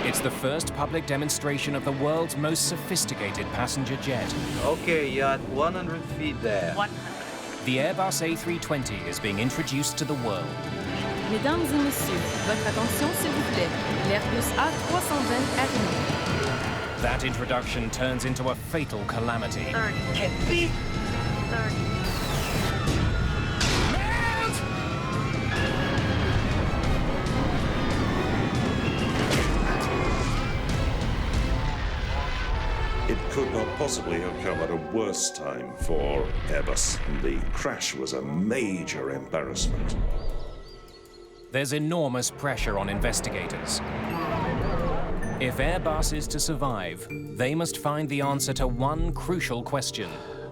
It's the first public demonstration of the world's most sophisticated passenger jet. Okay, you're at 100 feet there. 100. The Airbus A320 is being introduced to the world. Mesdames et messieurs, votre attention s'il vous plaît. L'Airbus A320 arrive. That introduction turns into a fatal calamity. 30. Can't be. 30. It could not possibly have come at a worse time for Airbus. The crash was a major embarrassment. There's enormous pressure on investigators. If Airbus is to survive, they must find the answer to one crucial question.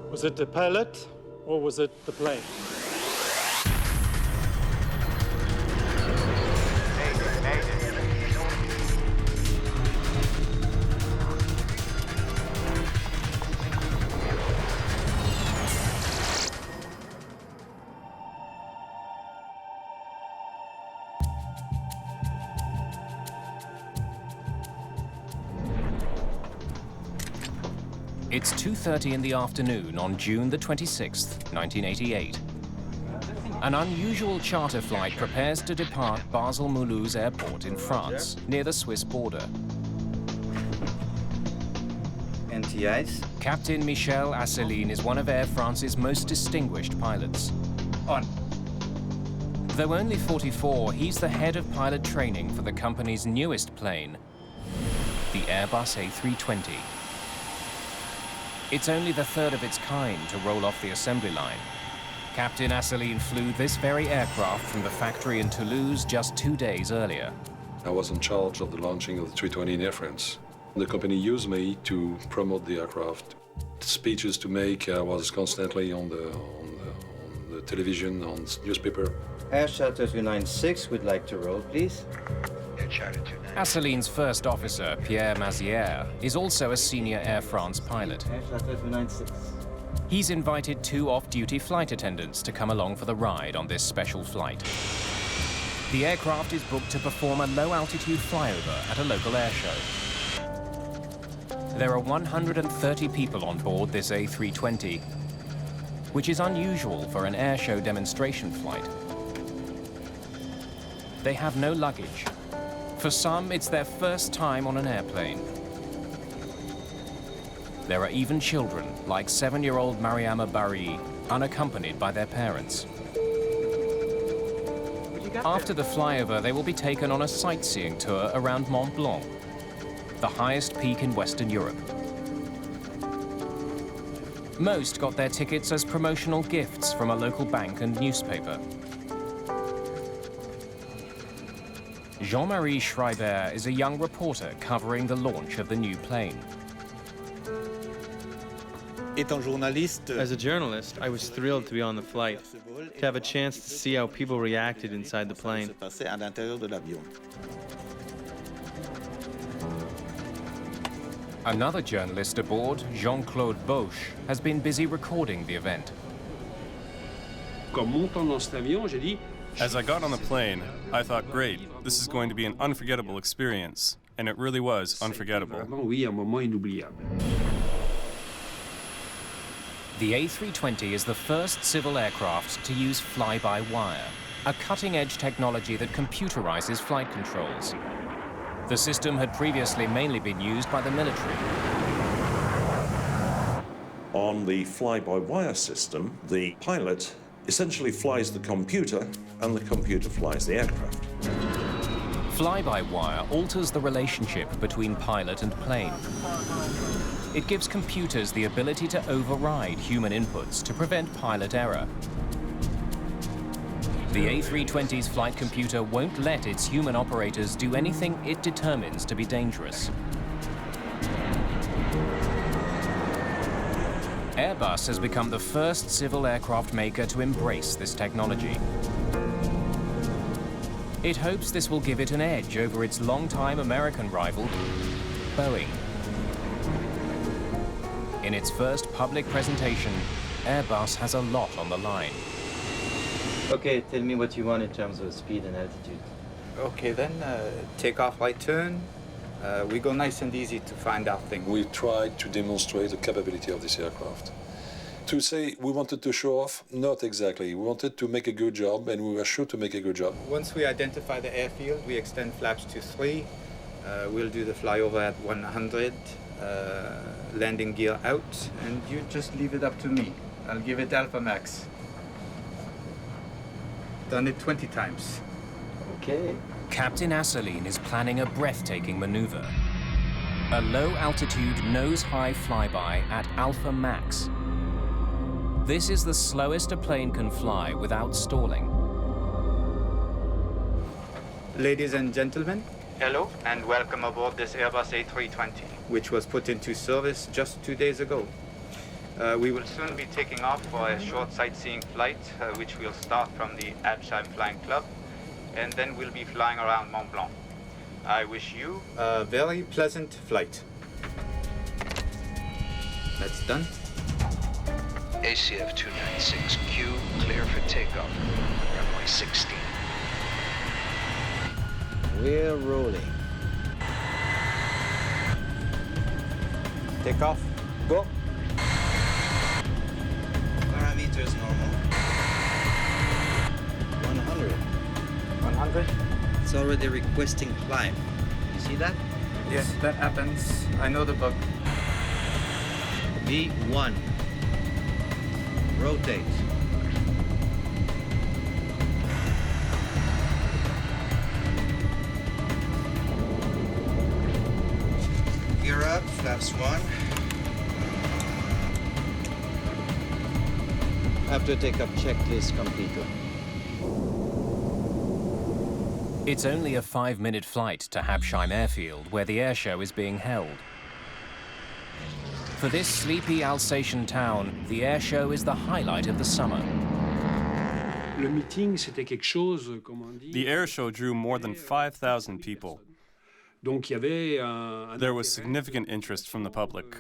Was it the pilot or was it the plane? It's 2:30 in the afternoon on June the 26th, 1988. An unusual charter flight prepares to depart Basel-Mulhouse Airport in France, near the Swiss border. Anti-ice. Captain Michel Asseline is one of Air France's most distinguished pilots. On. Though only 44, he's the head of pilot training for the company's newest plane, the Airbus A320. It's only the third of its kind to roll off the assembly line. Captain Asseline flew this very aircraft from the factory in Toulouse just 2 days earlier. I was in charge of the launching of the 320 in Air France. The company used me to promote the aircraft. The speeches to make, I was constantly on the television, on newspaper. Air Charter 296 would like to roll, please. Asseline's first officer, Pierre Mazière, is also a senior Air France pilot. Air Charter 296. He's invited 2 off-duty flight attendants to come along for the ride on this special flight. The aircraft is booked to perform a low-altitude flyover at a local air show. There are 130 people on board this A320, which is unusual for an air show demonstration flight. They have no luggage. For some, it's their first time on an airplane. There are even children, like 7-year-old Mariama Barry, unaccompanied by their parents. After the flyover, they will be taken on a sightseeing tour around Mont Blanc, the highest peak in Western Europe. Most got their tickets as promotional gifts from a local bank and newspaper. Jean-Marie Schreiber is a young reporter covering the launch of the new plane. As a journalist, I was thrilled to be on the flight, to have a chance to see how people reacted inside the plane. Another journalist aboard, Jean-Claude Bosch, has been busy recording the event. As I got on the plane, I thought, great, this is going to be an unforgettable experience. And it really was unforgettable. The A320 is the first civil aircraft to use fly-by-wire, a cutting-edge technology that computerizes flight controls. The system had previously mainly been used by the military. On the fly-by-wire system, the pilot essentially flies the computer, and the computer flies the aircraft. Fly-by-wire alters the relationship between pilot and plane. It gives computers the ability to override human inputs to prevent pilot error. The A320's flight computer won't let its human operators do anything it determines to be dangerous. Airbus has become the first civil aircraft maker to embrace this technology. It hopes this will give it an edge over its longtime American rival, Boeing. In its first public presentation, Airbus has a lot on the line. Okay, tell me what you want in terms of speed and altitude. Okay, then take off light turn, We go nice and easy to find out things. We tried to demonstrate the capability of this aircraft. To say we wanted to show off, not exactly. We wanted to make a good job, and we were sure to make a good job. Once we identify the airfield, we extend flaps to 3. We'll do the flyover at 100, landing gear out, and you just leave it up to me. I'll give it alpha max. Done it 20 times. Okay. Captain Asseline is planning a breathtaking maneuver. A low-altitude, nose-high flyby at alpha max. This is the slowest a plane can fly without stalling. Ladies and gentlemen, hello and welcome aboard this Airbus A320, which was put into service just 2 days ago. We will soon be taking off for a short sightseeing flight, which will start from the Alsace Flying Club, and then we'll be flying around Mont Blanc. I wish you a very pleasant flight. That's done. ACF 296Q, clear for takeoff. Runway 16. We're rolling. Take off. Go. Parameters normal. 100. 100. It's already requesting climb. You see that? Yes, that happens. I know the bug. V1. Rotate. Gear up, flaps 1. After take-up checklist completed. It's only a 5-minute flight to Habsheim Airfield, where the airshow is being held. For this sleepy Alsatian town, the airshow is the highlight of the summer. The airshow drew more than 5,000 people. There was significant interest from the public.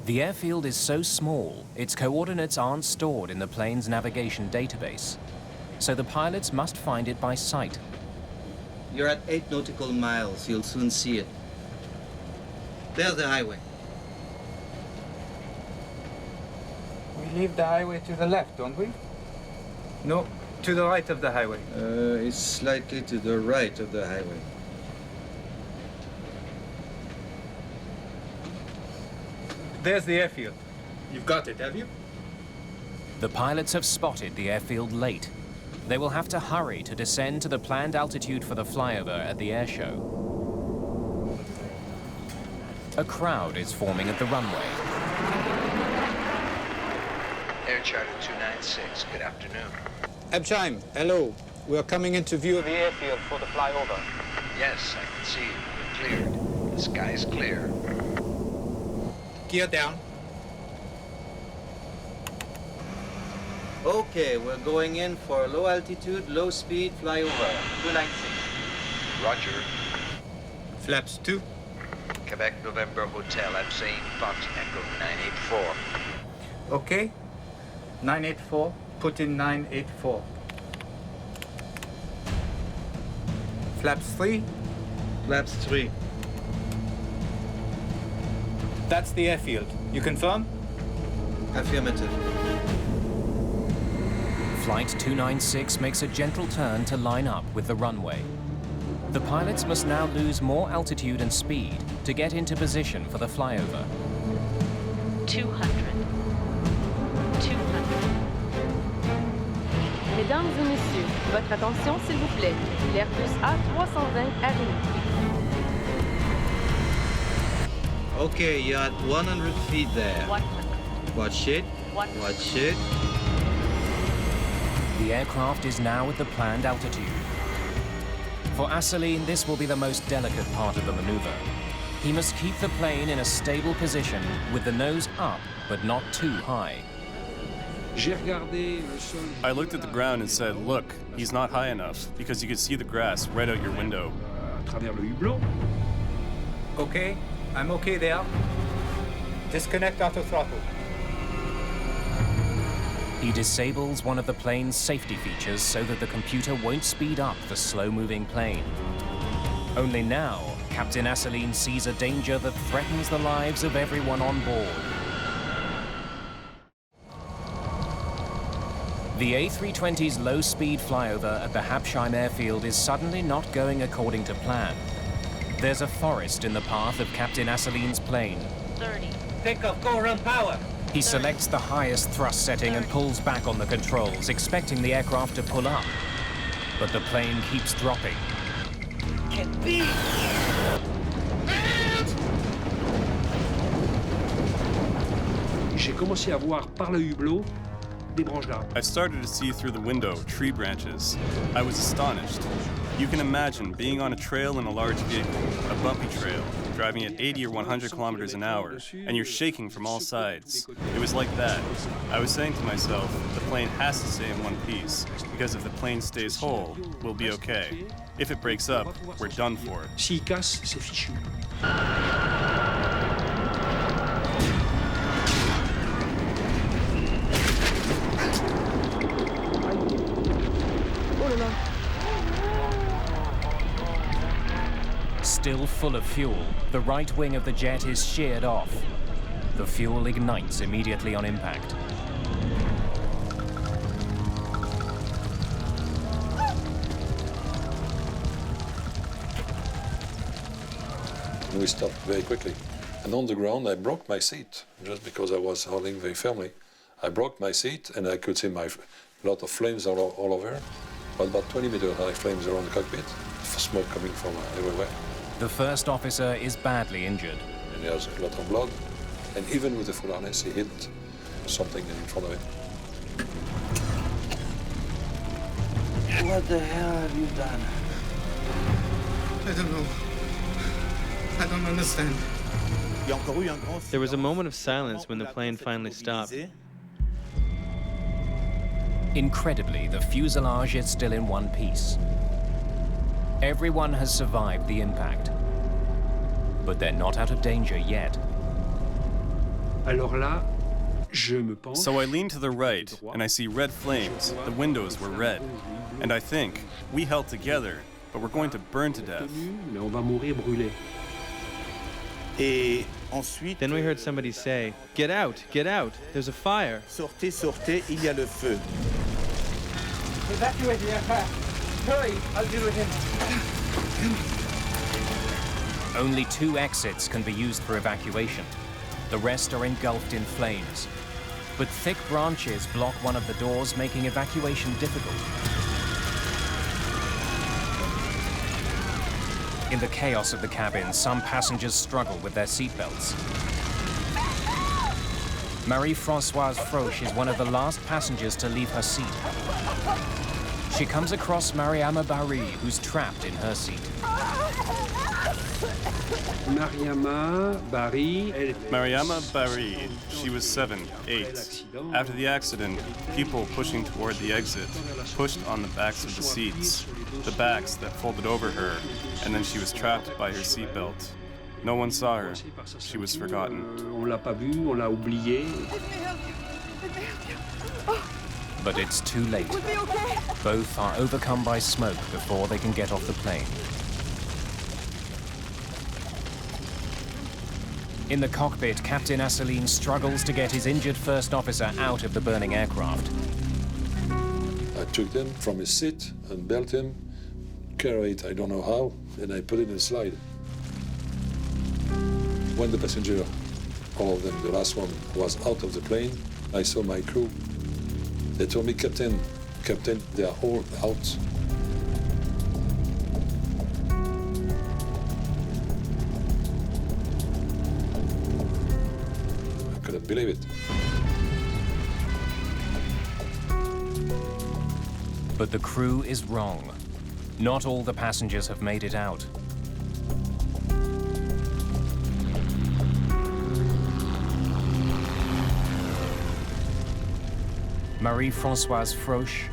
The airfield is so small, its coordinates aren't stored in the plane's navigation database, so the pilots must find it by sight. You're at 8 nautical miles. You'll soon see it. There's the highway. We leave the highway to the left, don't we? No, to the right of the highway. It's slightly to the right of the highway. There's the airfield. You've got it, have you? The pilots have spotted the airfield late. They will have to hurry to descend to the planned altitude for the flyover at the airshow. A crowd is forming at the runway. Air Charter 296, good afternoon. Habsheim, hello. We are coming into view of the airfield for the flyover. Yes, I can see you. You're cleared. The sky is clear. Gear down. Okay, we're going in for low altitude, low speed flyover. 296. Roger. Flaps 2. Quebec November Hotel Absane, Fox Echo 984. Okay. 984. Put in 984. Flaps 3. Flaps 3. That's the airfield. You confirm? Affirmative. Flight 296 makes a gentle turn to line up with the runway. The pilots must now lose more altitude and speed to get into position for the flyover. 200. 200. Mesdames et messieurs, votre attention s'il vous plaît. L'Airbus A-320 arrive. Okay, you're at 100 feet there. 100. Watch it. 100. Watch it. The aircraft is now at the planned altitude. For Asseline, this will be the most delicate part of the maneuver. He must keep the plane in a stable position with the nose up, but not too high. I looked at the ground and said, look, he's not high enough, because you could see the grass right out your window. Okay. I'm okay there. Disconnect auto throttle. He disables one of the plane's safety features so that the computer won't speed up the slow-moving plane. Only now, Captain Asseline sees a danger that threatens the lives of everyone on board. The A320's low-speed flyover at the Habsheim airfield is suddenly not going according to plan. There's a forest in the path of Captain Asseline's plane. 30. Take off, go around power. He selects the highest thrust setting and pulls back on the controls, expecting the aircraft to pull up. But the plane keeps dropping. Get me! J'ai commencé à voir par le hublot des branches d'arbres. I started to see through the window tree branches. I was astonished. You can imagine being on a trail in a large vehicle, a bumpy trail, driving at 80 or 100 kilometers an hour, and you're shaking from all sides. It was like that. I was saying to myself, the plane has to stay in one piece, because if the plane stays whole, we'll be okay. If it breaks up, we're done for. S'il casse, c'est fichu. Still full of fuel, the right wing of the jet is sheared off. The fuel ignites immediately on impact. We stopped very quickly. And on the ground, I broke my seat, just because I was holding very firmly. I broke my seat, and I could see a lot of flames all over. About 20 meter high flames around the cockpit, smoke coming from everywhere. The first officer is badly injured. And he has a lot of blood. And even with the full harness, he hit something in front of him. What the hell have you done? I don't know. I don't understand. There was a moment of silence when the plane finally stopped. Incredibly, the fuselage is still in one piece. Everyone has survived the impact, but they're not out of danger yet. Alors là, je me penche. So I lean to the right, and I see red flames. The windows were red. And I think, we held together, but we're going to burn to death. Mais on va mourir brûlés. Then we heard somebody say, "Get out, get out, there's a fire." Sortez, sortez, il y a le feu. Evacuate the aircraft. Hurry, I'll deal with him. Only 2 exits can be used for evacuation. The rest are engulfed in flames. But thick branches block one of the doors, making evacuation difficult. In the chaos of the cabin, some passengers struggle with their seatbelts. Marie-Françoise Froche is one of the last passengers to leave her seat. She comes across Mariama Barry, who's trapped in her seat. Mariama Barry, she was 7, 8. After the accident, people pushing toward the exit pushed on the backs of the seats, the backs that folded over her, and then she was trapped by her seatbelt. No one saw her. She was forgotten. On l'a pas vue, on l'a oubliée. But it's too late. Both are overcome by smoke before they can get off the plane. In the cockpit, Captain Asseline struggles to get his injured first officer out of the burning aircraft. I took him from his seat and belt him, carried, I don't know how, and I put him in a slide. When the passenger, all of them, the last one, was out of the plane, I saw my crew. They told me, Captain, they are all out. I couldn't believe it. But the crew is wrong. Not all the passengers have made it out. Marie-Françoise Froche,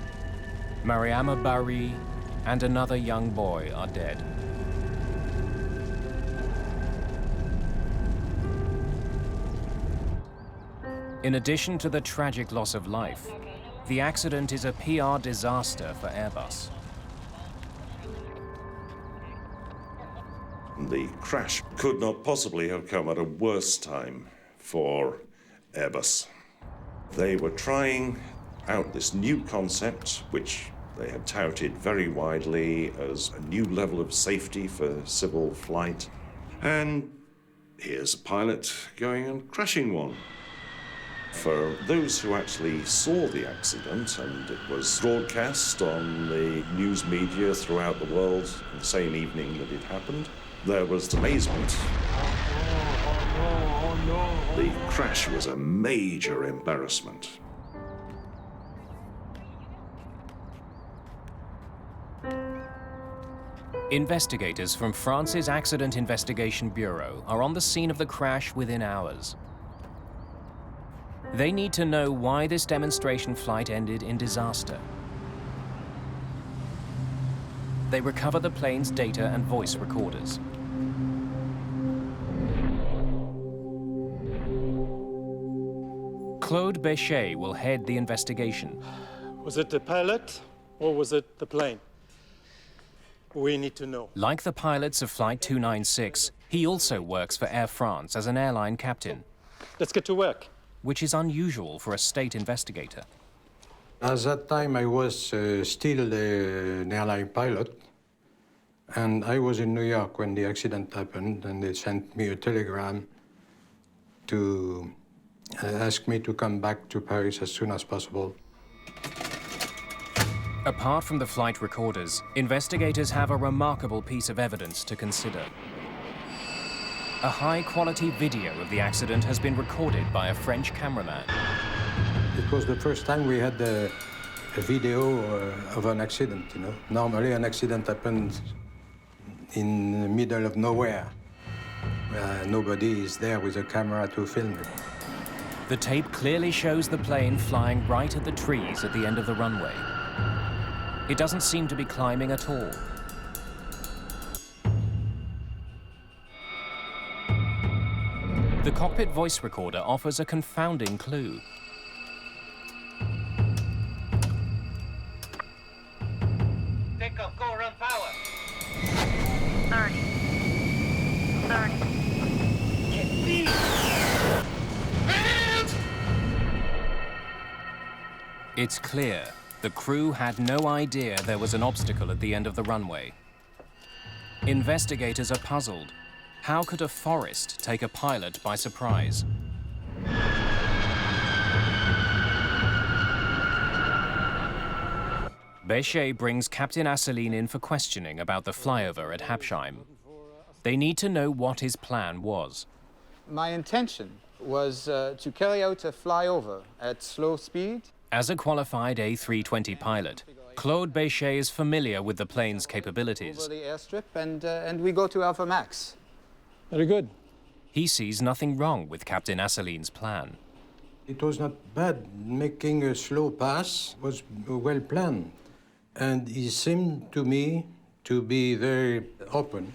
Mariama Barry, and another young boy are dead. In addition to the tragic loss of life, the accident is a PR disaster for Airbus. The crash could not possibly have come at a worse time for Airbus. They were trying out this new concept, which they had touted very widely as a new level of safety for civil flight. And here's a pilot going and crashing one. For those who actually saw the accident, and it was broadcast on the news media throughout the world the same evening that it happened, there was amazement. The crash was a major embarrassment. Investigators from France's Accident Investigation Bureau are on the scene of the crash within hours. They need to know why this demonstration flight ended in disaster. They recover the plane's data and voice recorders. Claude Béchet will head the investigation. Was it the pilot or was it the plane? We need to know. Like the pilots of Flight 296, he also works for Air France as an airline captain. Let's get to work. Which is unusual for a state investigator. At that time, I was still an airline pilot, and I was in New York when the accident happened, and they sent me a telegram to ask me to come back to Paris as soon as possible. Apart from the flight recorders, investigators have a remarkable piece of evidence to consider. A high-quality video of the accident has been recorded by a French cameraman. It was the first time we had a video of an accident, you know. Normally, an accident happens in the middle of nowhere. Nobody is there with a camera to film it. The tape clearly shows the plane flying right at the trees at the end of the runway. It doesn't seem to be climbing at all. The cockpit voice recorder offers a confounding clue. Take off, go run power. 30. Get me! It's clear the crew had no idea there was an obstacle at the end of the runway. Investigators are puzzled. How could a forest take a pilot by surprise? Béchet brings Captain Asselineau in for questioning about the flyover at Habsheim. They need to know what his plan was. My intention was to carry out a flyover at slow speed. As a qualified A320 pilot, Claude Béchet is familiar with the plane's capabilities. Over the airstrip and we go to Alpha Max. Very good. He sees nothing wrong with Captain Asselineau's plan. It was not bad. Making a slow pass was well planned. And he seemed to me to be very open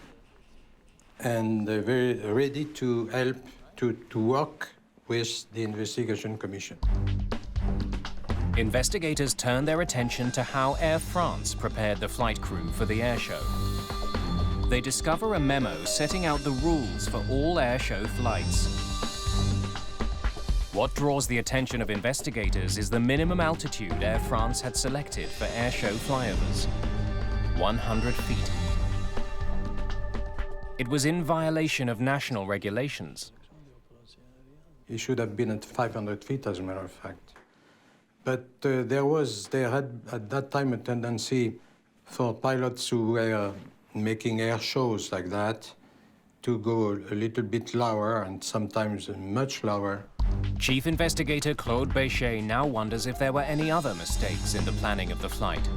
and very ready to help to work with the investigation commission. Investigators turn their attention to how Air France prepared the flight crew for the airshow. They discover a memo setting out the rules for all airshow flights. What draws the attention of investigators is the minimum altitude Air France had selected for airshow flyovers: 100 feet. It was in violation of national regulations. He should have been at 500 feet, as a matter of fact. But there had at that time a tendency for pilots who were making air shows like that to go a little bit lower and sometimes much lower. Chief Investigator Claude Béchet now wonders if there were any other mistakes in the planning of the flight.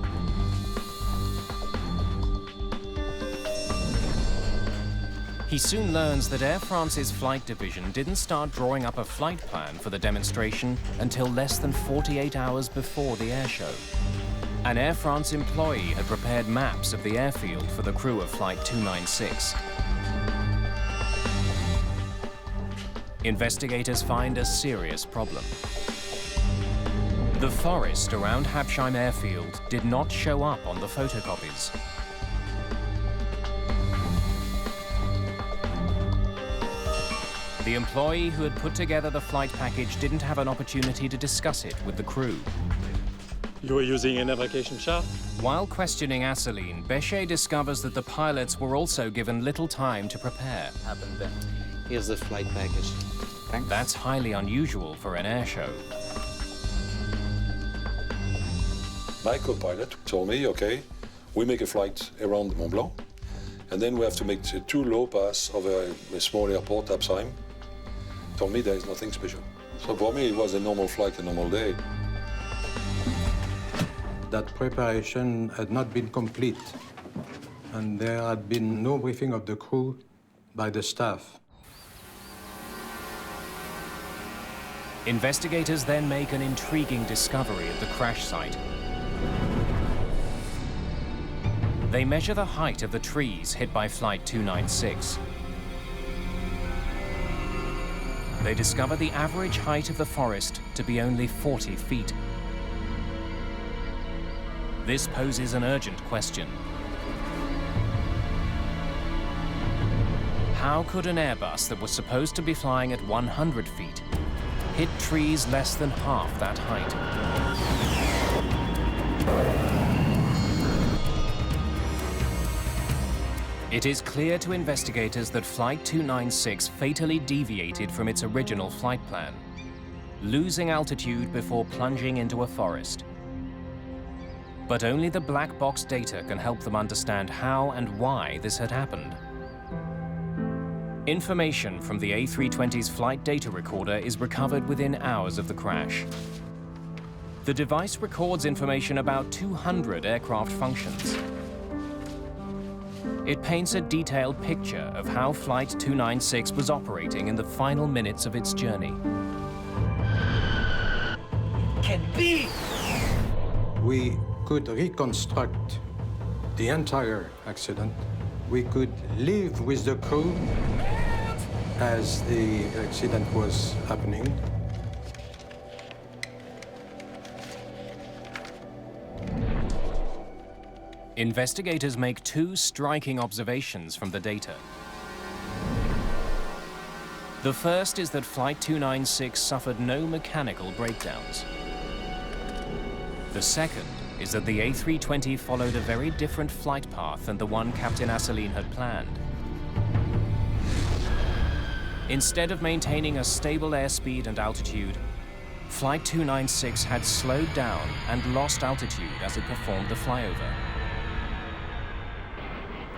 He soon learns that Air France's flight division didn't start drawing up a flight plan for the demonstration until less than 48 hours before the airshow. An Air France employee had prepared maps of the airfield for the crew of Flight 296. Investigators find a serious problem. The forest around Habsheim airfield did not show up on the photocopies. The employee who had put together the flight package didn't have an opportunity to discuss it with the crew. You were using a navigation chart? While questioning Asseline, Bechet discovers that the pilots were also given little time to prepare. Here's the flight package. Thanks. That's highly unusual for an air show. My co-pilot told me, okay, we make a flight around Mont Blanc, and then we have to make 2 low pass over a small airport, Alsace. Told me there is nothing special. So for me, it was a normal flight, a normal day. That preparation had not been complete, and there had been no briefing of the crew by the staff. Investigators then make an intriguing discovery at the crash site. They measure the height of the trees hit by Flight 296. They discover the average height of the forest to be only 40 feet. This poses an urgent question. How could an Airbus that was supposed to be flying at 100 feet hit trees less than half that height? It is clear to investigators that Flight 296 fatally deviated from its original flight plan, losing altitude before plunging into a forest. But only the black box data can help them understand how and why this had happened. Information from the A320's flight data recorder is recovered within hours of the crash. The device records information about 200 aircraft functions. It paints a detailed picture of how Flight 296 was operating in the final minutes of its journey. Can be! We could reconstruct the entire accident. We could live with the crew as the accident was happening. Investigators make 2 striking observations from the data. The first is that Flight 296 suffered no mechanical breakdowns. The second is that the A320 followed a very different flight path than the one Captain Asseline had planned. Instead of maintaining a stable airspeed and altitude, Flight 296 had slowed down and lost altitude as it performed the flyover.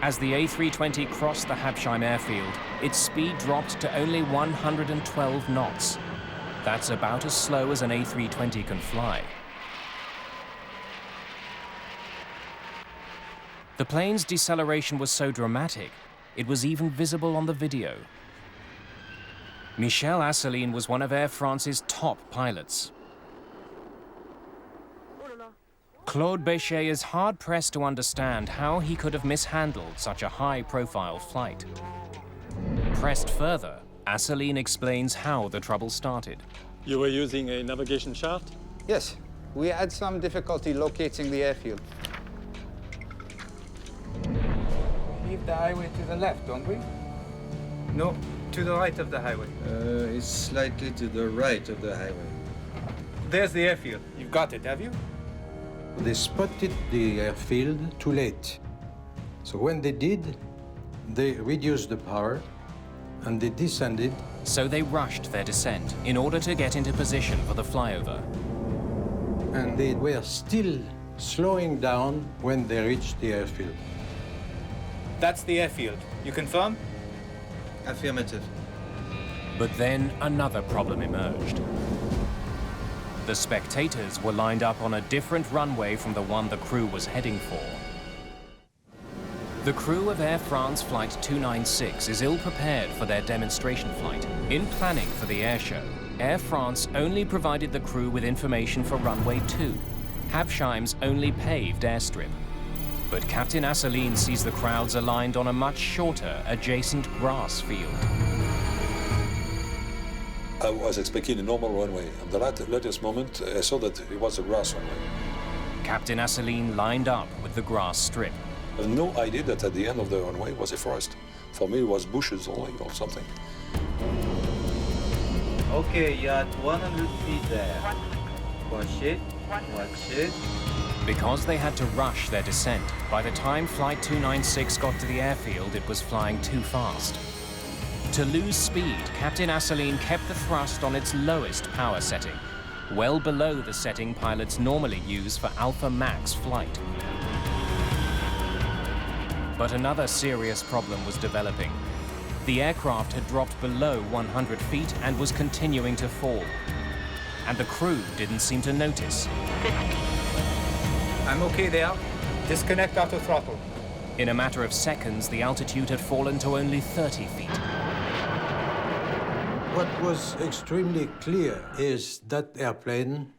As the A320 crossed the Habsheim airfield, its speed dropped to only 112 knots. That's about as slow as an A320 can fly. The plane's deceleration was so dramatic, it was even visible on the video. Michel Asseline was one of Air France's top pilots. Claude Bechet is hard-pressed to understand how he could have mishandled such a high-profile flight. Pressed further, Asseline explains how the trouble started. You were using a navigation chart? Yes, we had some difficulty locating the airfield. Leave the highway to the left, don't we? No, to the right of the highway. It's slightly to the right of the highway. There's the airfield. You've got it, have you? They spotted the airfield too late. So when they did, they reduced the power and they descended. So they rushed their descent in order to get into position for the flyover. And they were still slowing down when they reached the airfield. That's the airfield. You confirm? Affirmative. But then another problem emerged. The spectators were lined up on a different runway from the one the crew was heading for. The crew of Air France Flight 296 is ill-prepared for their demonstration flight. In planning for the air show, Air France only provided the crew with information for runway 2, Habsheim's only paved airstrip. But Captain Asseline sees the crowds aligned on a much shorter, adjacent grass field. I was expecting a normal runway. At the latest moment, I saw that it was a grass runway. Captain Asseline lined up with the grass strip. I had no idea that at the end of the runway was a forest. For me, it was bushes only or something. Okay, you're at 100 feet there. Watch it. Watch it. Because they had to rush their descent, by the time Flight 296 got to the airfield, it was flying too fast. To lose speed, Captain Asseline kept the thrust on its lowest power setting, well below the setting pilots normally use for Alpha Max flight. But another serious problem was developing. The aircraft had dropped below 100 feet and was continuing to fall. And the crew didn't seem to notice. I'm okay there. Disconnect auto throttle. In a matter of seconds, the altitude had fallen to only 30 feet. What was extremely clear is that airplane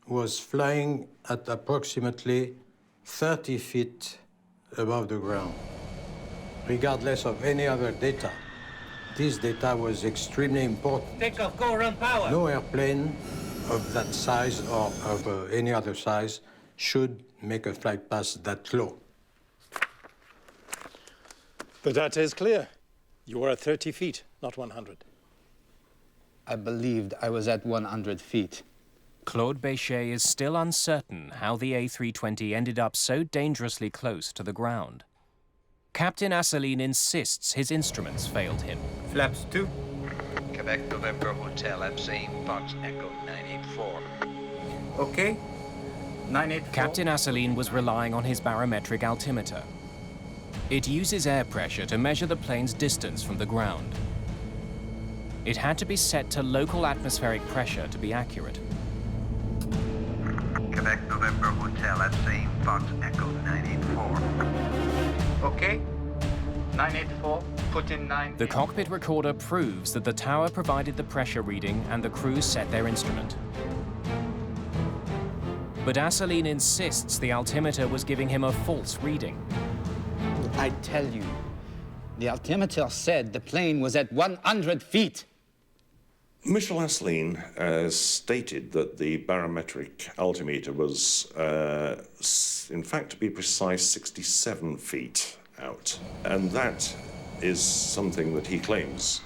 was flying at approximately 30 feet above the ground. Regardless of any other data, this data was extremely important. Take off, go run power. No airplane of that size or of any other size should make a flight path that low. The data is clear. You were at 30 feet, not 100. I believed I was at 100 feet. Claude Béchet is still uncertain how the A320 ended up so dangerously close to the ground. Captain Asseline insists his instruments failed him. Flaps 2. Quebec November Hotel, Alsace, Fox Echo 984. Okay. 984. Captain Asseline was relying on his barometric altimeter. It uses air pressure to measure the plane's distance from the ground. It had to be set to local atmospheric pressure to be accurate. Quebec November Hotel, Alsace, Fox Echo 984. Okay. 984. Put in 9. The cockpit recorder proves that the tower provided the pressure reading and the crew set their instrument. But Asseline insists the altimeter was giving him a false reading. I tell you, the altimeter said the plane was at 100 feet. Michel Asseline stated that the barometric altimeter was, in fact, to be precise, 67 feet out. And that is something that he claims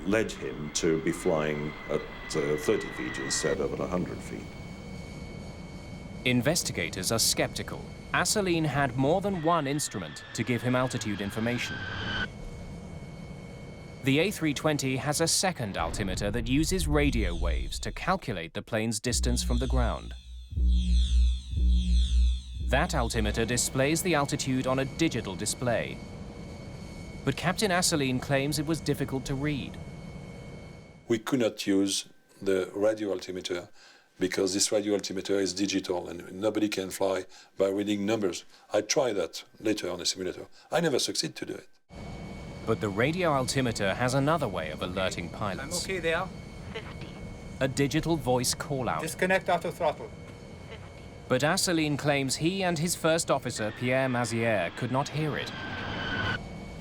led him to be flying at 30 feet instead of at 100 feet. Investigators are skeptical. Asseline had more than one instrument to give him altitude information. The A320 has a second altimeter that uses radio waves to calculate the plane's distance from the ground. That altimeter displays the altitude on a digital display. But Captain Asseline claims it was difficult to read. We could not use the radio altimeter because this radio altimeter is digital and nobody can fly by reading numbers. I tried that later on the simulator. I never succeeded to do it. But the radio altimeter has another way of alerting pilots. I'm okay there. 50. A digital voice call-out. Disconnect auto throttle. But Asseline claims he and his first officer, Pierre Mazière, could not hear it.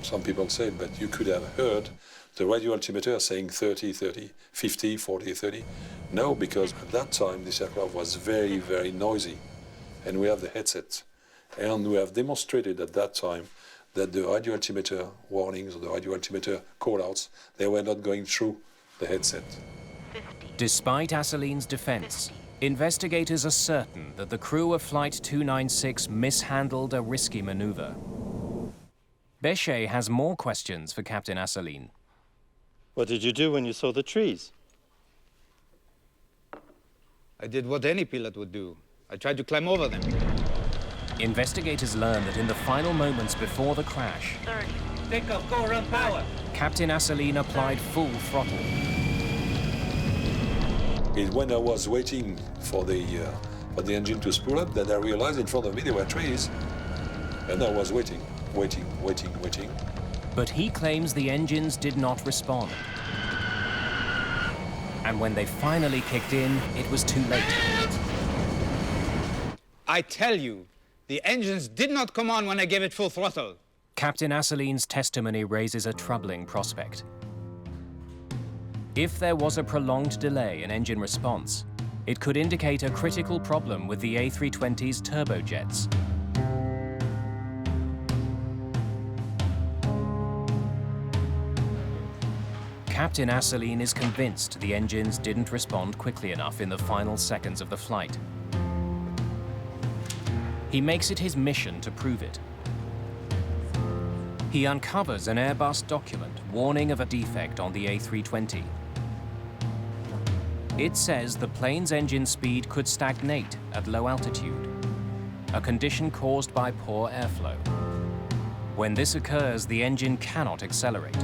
Some people say, but you could have heard the radio altimeter saying 30, 30, 50, 40, 30. No, because at that time this aircraft was very, very noisy. And we have the headsets. And we have demonstrated at that time that the radio altimeter warnings or the radio altimeter call-outs, they were not going through the headset. 50. Despite Asseline's defense, 50. Investigators are certain that the crew of Flight 296 mishandled a risky maneuver. Béchet has more questions for Captain Asseline. What did you do when you saw the trees? I did what any pilot would do. I tried to climb over them. Investigators learn that in the final moments before the crash, 30. Take off, go run power. Captain Asseline applied full throttle. When I was waiting for the engine to spool up, that I realized in front of me there were trees. And I was waiting. But he claims the engines did not respond. And when they finally kicked in, it was too late. I tell you, the engines did not come on when I gave it full throttle. Captain Asseline's testimony raises a troubling prospect. If there was a prolonged delay in engine response, it could indicate a critical problem with the A320's turbojets. Captain Asseline is convinced the engines didn't respond quickly enough in the final seconds of the flight. He makes it his mission to prove it. He uncovers an Airbus document warning of a defect on the A320. It says the plane's engine speed could stagnate at low altitude, a condition caused by poor airflow. When this occurs, the engine cannot accelerate.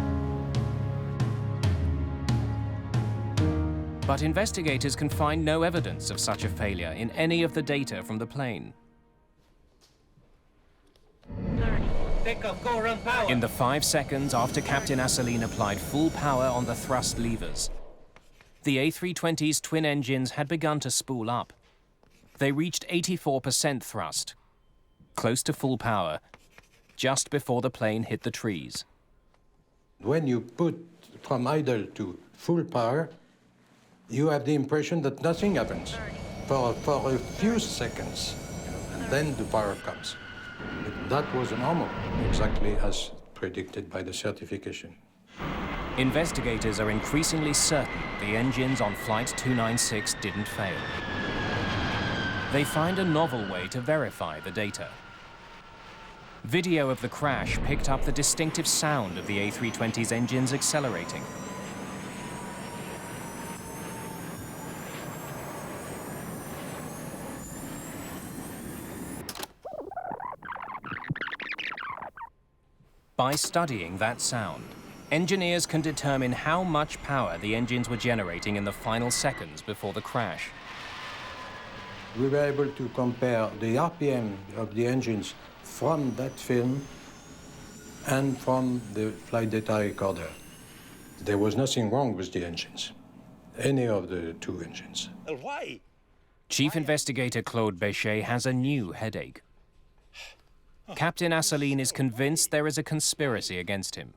But investigators can find no evidence of such a failure in any of the data from the plane. Take off, go run power. In the 5 seconds after Captain Asseline applied full power on the thrust levers, the A320's twin engines had begun to spool up. They reached 84% thrust, close to full power, just before the plane hit the trees. When you put from idle to full power, you have the impression that nothing happens for a few seconds, and then the power comes. But that was normal, exactly as predicted by the certification. Investigators are increasingly certain the engines on Flight 296 didn't fail. They find a novel way to verify the data. Video of the crash picked up the distinctive sound of the A320's engines accelerating. By studying that sound, engineers can determine how much power the engines were generating in the final seconds before the crash. We were able to compare the RPM of the engines from that film and from the flight data recorder. There was nothing wrong with the engines, any of the two engines. Why? Chief Investigator Claude Béchet has a new headache. Captain Asseline is convinced there is a conspiracy against him.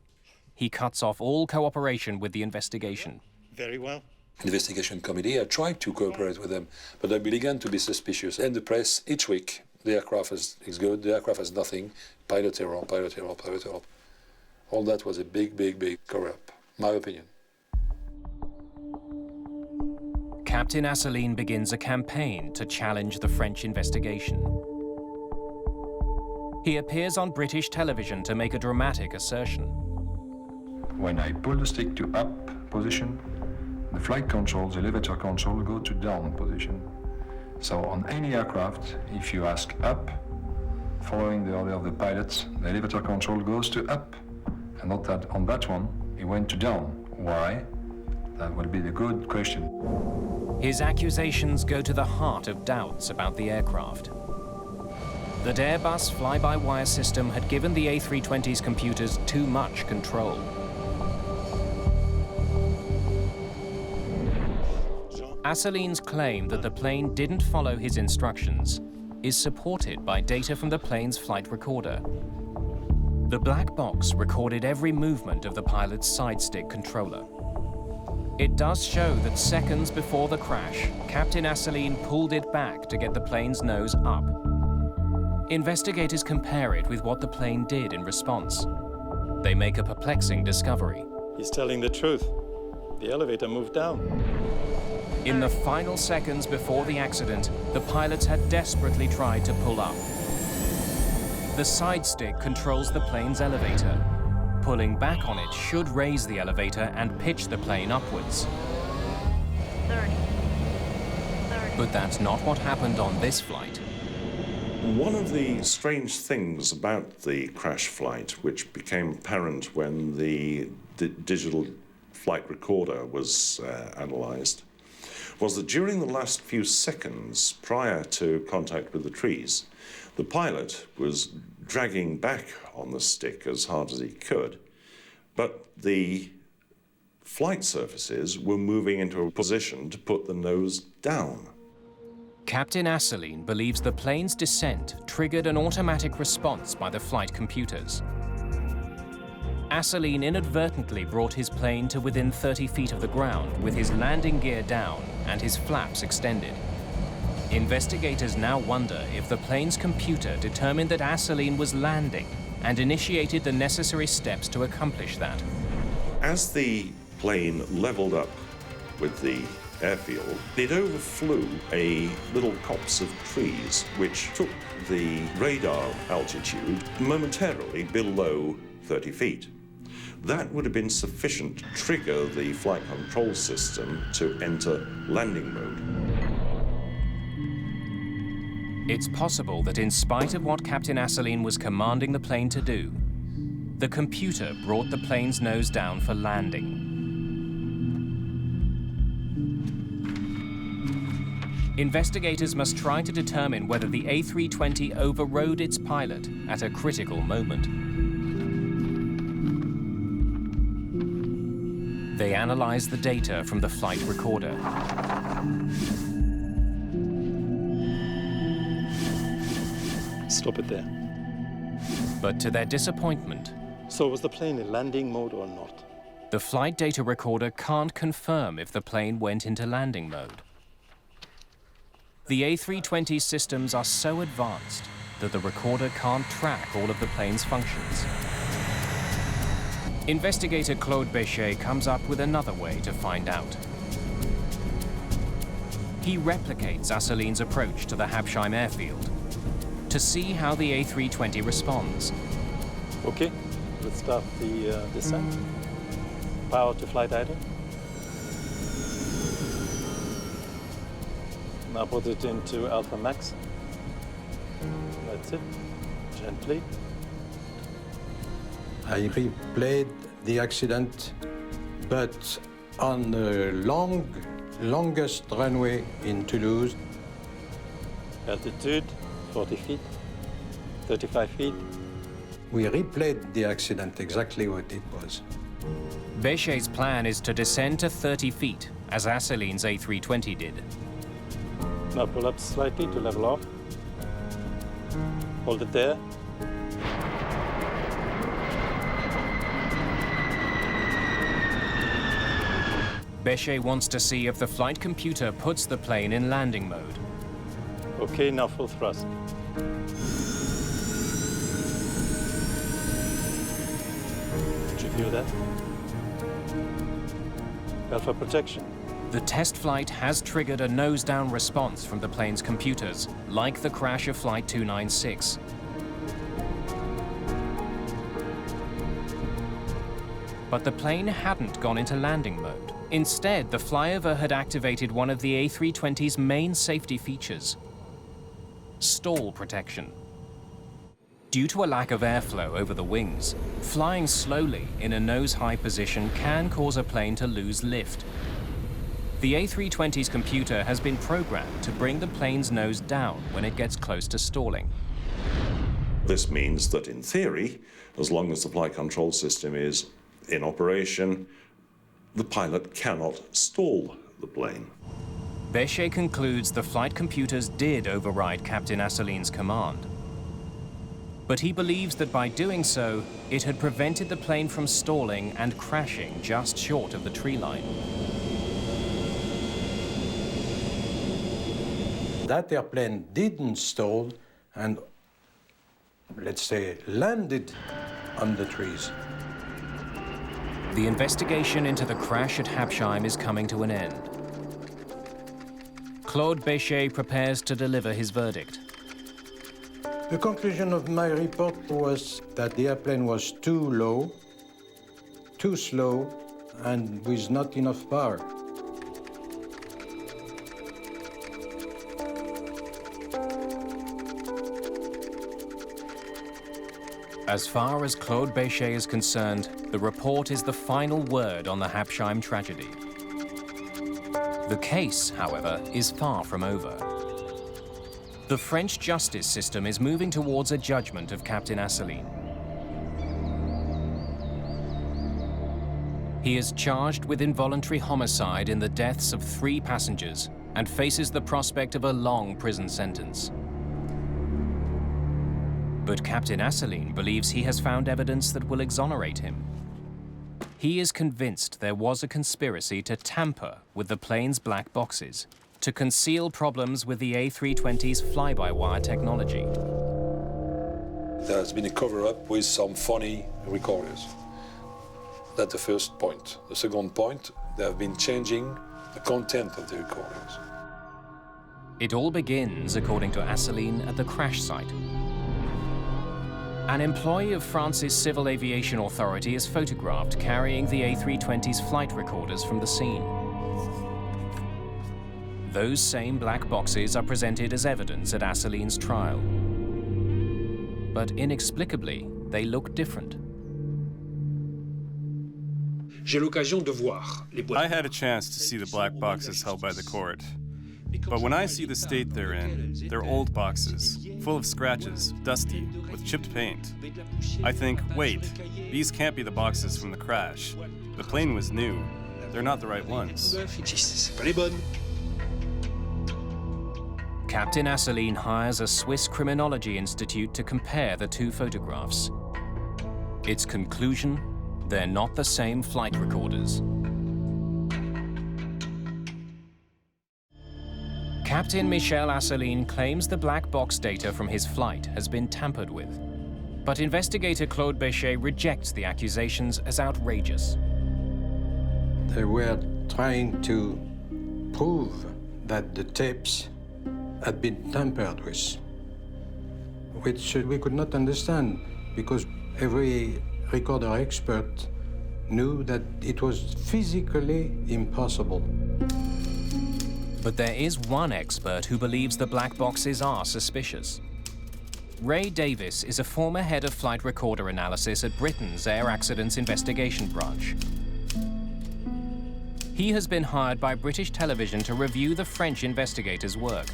He cuts off all cooperation with the investigation. Very well. Investigation committee, I tried to cooperate with them, but I began to be suspicious. And the press, each week, the aircraft is good, the aircraft has nothing, pilot error, pilot error, pilot error. All that was a big, big, big cover-up, my opinion. Captain Asseline begins a campaign to challenge the French investigation. He appears on British television to make a dramatic assertion. When I pull the stick to up position, the flight controls, the elevator control go to down position. So on any aircraft, if you ask up, following the order of the pilots, the elevator control goes to up. And not that on that one, it went to down. Why? That would be the good question. His accusations go to the heart of doubts about the aircraft. That Airbus fly-by-wire system had given the A320's computers too much control. Asseline's claim that the plane didn't follow his instructions is supported by data from the plane's flight recorder. The black box recorded every movement of the pilot's side stick controller. It does show that seconds before the crash, Captain Asseline pulled it back to get the plane's nose up. Investigators compare it with what the plane did in response. They make a perplexing discovery. He's telling the truth. The elevator moved down. In the final seconds before the accident, the pilots had desperately tried to pull up. The side stick controls the plane's elevator. Pulling back on it should raise the elevator and pitch the plane upwards. 30. But that's not what happened on this flight. One of the strange things about the crash flight, which became apparent when the digital flight recorder was analysed, was that during the last few seconds prior to contact with the trees, the pilot was dragging back on the stick as hard as he could, but the flight surfaces were moving into a position to put the nose down. Captain Asseline believes the plane's descent triggered an automatic response by the flight computers. Asseline inadvertently brought his plane to within 30 feet of the ground with his landing gear down and his flaps extended. Investigators now wonder if the plane's computer determined that Asseline was landing and initiated the necessary steps to accomplish that. As the plane leveled up with the airfield, it overflew a little copse of trees, which took the radar altitude momentarily below 30 feet. That would have been sufficient to trigger the flight control system to enter landing mode. It's possible that in spite of what Captain Asseline was commanding the plane to do, the computer brought the plane's nose down for landing. Investigators must try to determine whether the A320 overrode its pilot at a critical moment. They analyze the data from the flight recorder. Stop it there. But to their disappointment... So was the plane in landing mode or not? The flight data recorder can't confirm if the plane went into landing mode. The A320 systems are so advanced that the recorder can't track all of the plane's functions. Investigator Claude Béchet comes up with another way to find out. He replicates Asseline's approach to the Habsheim airfield to see how the A320 responds. Okay, let's start the descent. Power to flight idle. Now put it into Alpha Max. That's it. Gently. I replayed the accident, but on the longest runway in Toulouse. Altitude, 40 feet, 35 feet. We replayed the accident exactly what it was. Béchet's plan is to descend to 30 feet, as Asseline's A320 did. Now pull up slightly to level off. Hold it there. Béchet wants to see if the flight computer puts the plane in landing mode. Okay, now full thrust. Did you feel that? Alpha protection. The test flight has triggered a nose-down response from the plane's computers, like the crash of Flight 296. But the plane hadn't gone into landing mode. Instead, the flyover had activated one of the A320's main safety features: stall protection. Due to a lack of airflow over the wings, flying slowly in a nose-high position can cause a plane to lose lift. The A320's computer has been programmed to bring the plane's nose down when it gets close to stalling. This means that in theory, as long as the flight control system is in operation, the pilot cannot stall the plane. Béchet concludes the flight computers did override Captain Asseline's command. But he believes that by doing so, it had prevented the plane from stalling and crashing just short of the tree line. That airplane didn't stall and, let's say, landed on the trees. The investigation into the crash at Habsheim is coming to an end. Claude Béchet prepares to deliver his verdict. The conclusion of my report was that the airplane was too low, too slow, and with not enough power. As far as Claude Béchet is concerned, the report is the final word on the Habsheim tragedy. The case, however, is far from over. The French justice system is moving towards a judgment of Captain Asseline. He is charged with involuntary homicide in the deaths of 3 passengers and faces the prospect of a long prison sentence. But Captain Asseline believes he has found evidence that will exonerate him. He is convinced there was a conspiracy to tamper with the plane's black boxes, to conceal problems with the A320's fly-by-wire technology. There has been a cover-up with some funny recorders. That's the first point. The second point, they have been changing the content of the recordings. It all begins, according to Asseline, at the crash site. An employee of France's Civil Aviation Authority is photographed carrying the A320's flight recorders from the scene. Those same black boxes are presented as evidence at Asseline's trial. But inexplicably, they look different. I had a chance to see the black boxes held by the court. But when I see the state they're in, they're old boxes, full of scratches, dusty, with chipped paint. I think, wait, these can't be the boxes from the crash. The plane was new. They're not the right ones. Captain Asseline hires a Swiss criminology institute to compare the two photographs. Its conclusion, they're not the same flight recorders. Captain Michel Asseline claims the black box data from his flight has been tampered with. But investigator Claude Béchet rejects the accusations as outrageous. They were trying to prove that the tapes had been tampered with, which we could not understand because every recorder expert knew that it was physically impossible. But there is one expert who believes the black boxes are suspicious. Ray Davis is a former head of flight recorder analysis at Britain's Air Accidents Investigation Branch. He has been hired by British television to review the French investigators' work.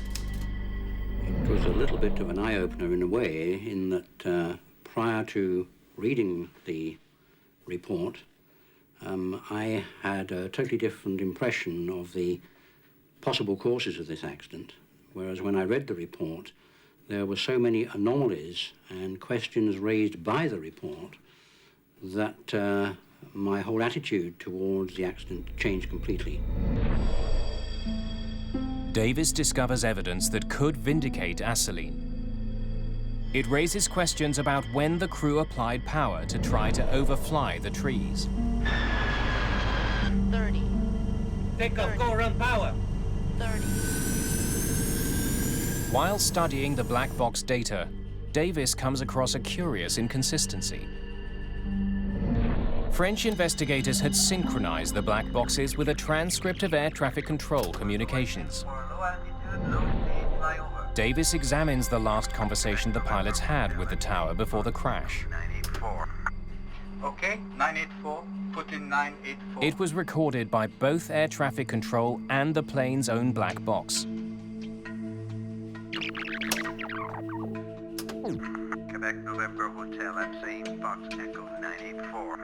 It was a little bit of an eye-opener in a way, in that prior to reading the report, I had a totally different impression of the possible causes of this accident, whereas when I read the report, there were so many anomalies and questions raised by the report that my whole attitude towards the accident changed completely. Davis discovers evidence that could vindicate Asseline. It raises questions about when the crew applied power to try to overfly the trees. 30. Take off, go around power. 30. While studying the black box data, Davis comes across a curious inconsistency. French investigators had synchronized the black boxes with a transcript of air traffic control communications. Davis examines the last conversation the pilots had with the tower before the crash. 984. Okay, 984, put in 984. It was recorded by both air traffic control and the plane's own black box. Quebec November Hotel at Same Fox Echo 984.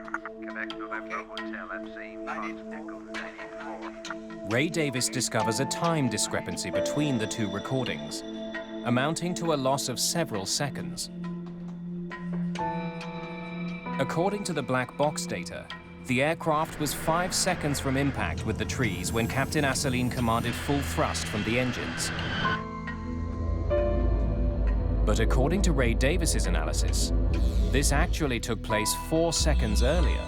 Quebec November Hotel at Same Fox Echo 984. Ray Davis discovers a time discrepancy between the two recordings, amounting to a loss of several seconds. According to the black box data, the aircraft was 5 seconds from impact with the trees when Captain Asseline commanded full thrust from the engines. But according to Ray Davis's analysis, this actually took place 4 seconds earlier.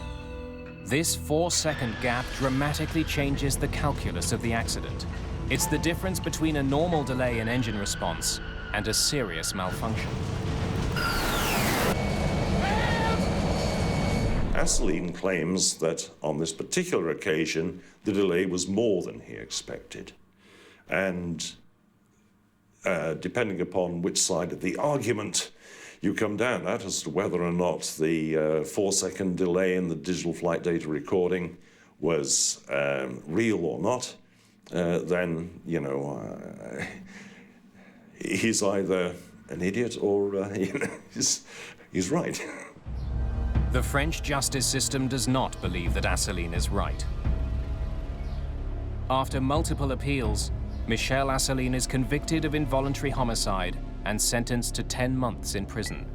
This 4-second gap dramatically changes the calculus of the accident. It's the difference between a normal delay in engine response and a serious malfunction. Asseline claims that on this particular occasion, the delay was more than he expected. And depending upon which side of the argument you come down at as to whether or not the 4-second delay in the digital flight data recording was real or not, then, you know, he's either an idiot or you know, he's right. The French justice system does not believe that Asseline is right. After multiple appeals, Michel Asseline is convicted of involuntary homicide and sentenced to 10 months in prison.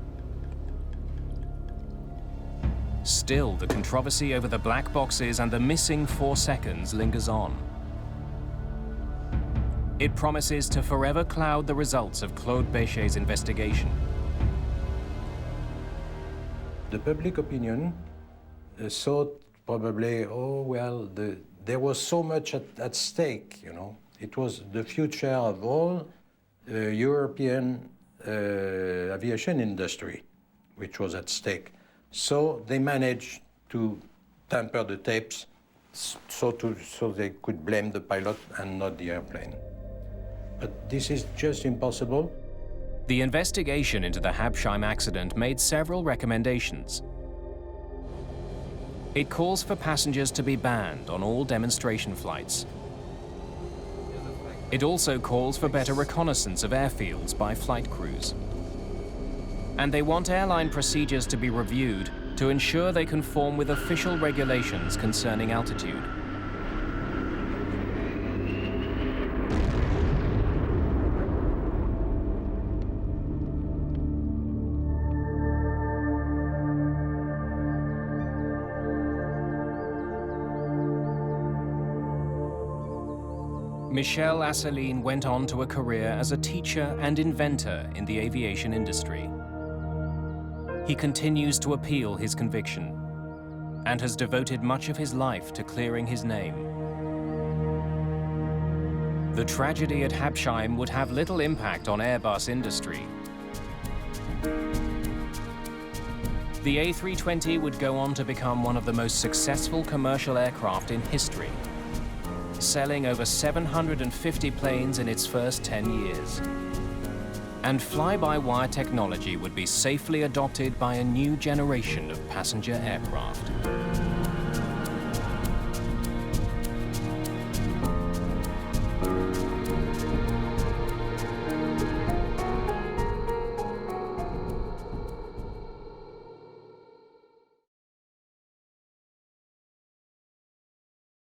Still, the controversy over the black boxes and the missing 4 seconds lingers on. It promises to forever cloud the results of Claude Béchet's investigation. The public opinion thought probably, oh, well, there was so much at stake, you know. It was the future of all European aviation industry, which was at stake. So they managed to tamper the tapes so they could blame the pilot and not the airplane. But this is just impossible. The investigation into the Habsheim accident made several recommendations. It calls for passengers to be banned on all demonstration flights. It also calls for better reconnaissance of airfields by flight crews. And they want airline procedures to be reviewed to ensure they conform with official regulations concerning altitude. Michel Asselineau went on to a career as a teacher and inventor in the aviation industry. He continues to appeal his conviction and has devoted much of his life to clearing his name. The tragedy at Habsheim would have little impact on Airbus industry. The A320 would go on to become one of the most successful commercial aircraft in history, selling over 750 planes in its first 10 years. And fly-by-wire technology would be safely adopted by a new generation of passenger aircraft.